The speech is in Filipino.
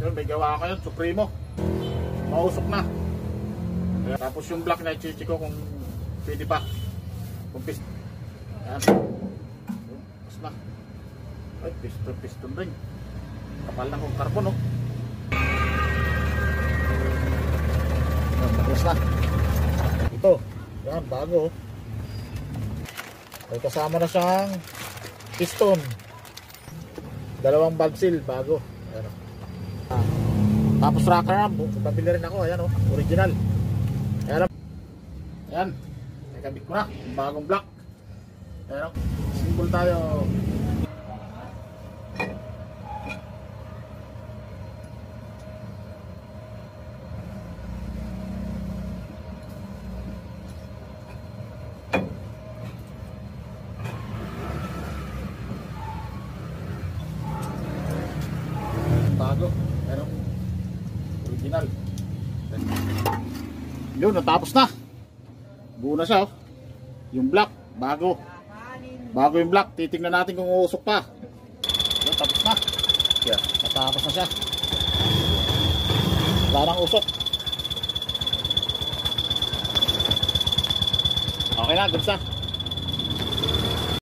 Yun, may gawa ka yun, Supremo. Mausok na. Tapos yung black na chichi ko kung pwede pa. Kung piston. Yan. Tapos na. Ay, piston ring. Kapal na kong carbon, oh. Yan, tapos na. Ito. Yan, bago, oh. Ay, kasama na siyang piston. Dalawang valve seal, bago. Ayan, oh. Tapos rocker arm, pabili rin ako, ayan, oh, original. Ayan, ayan, nakabit ko na yung bagong block. Ayan, oh, simple tayo. Bago, ayan, oh, original. Yun, natapos na. Buo na siya, oh. Yung black, bago. Bago yung black, titingnan natin kung uusok pa. Yun, tapos na. Yeah, natapos na siya. Wala nang usok. Okay na, goods na.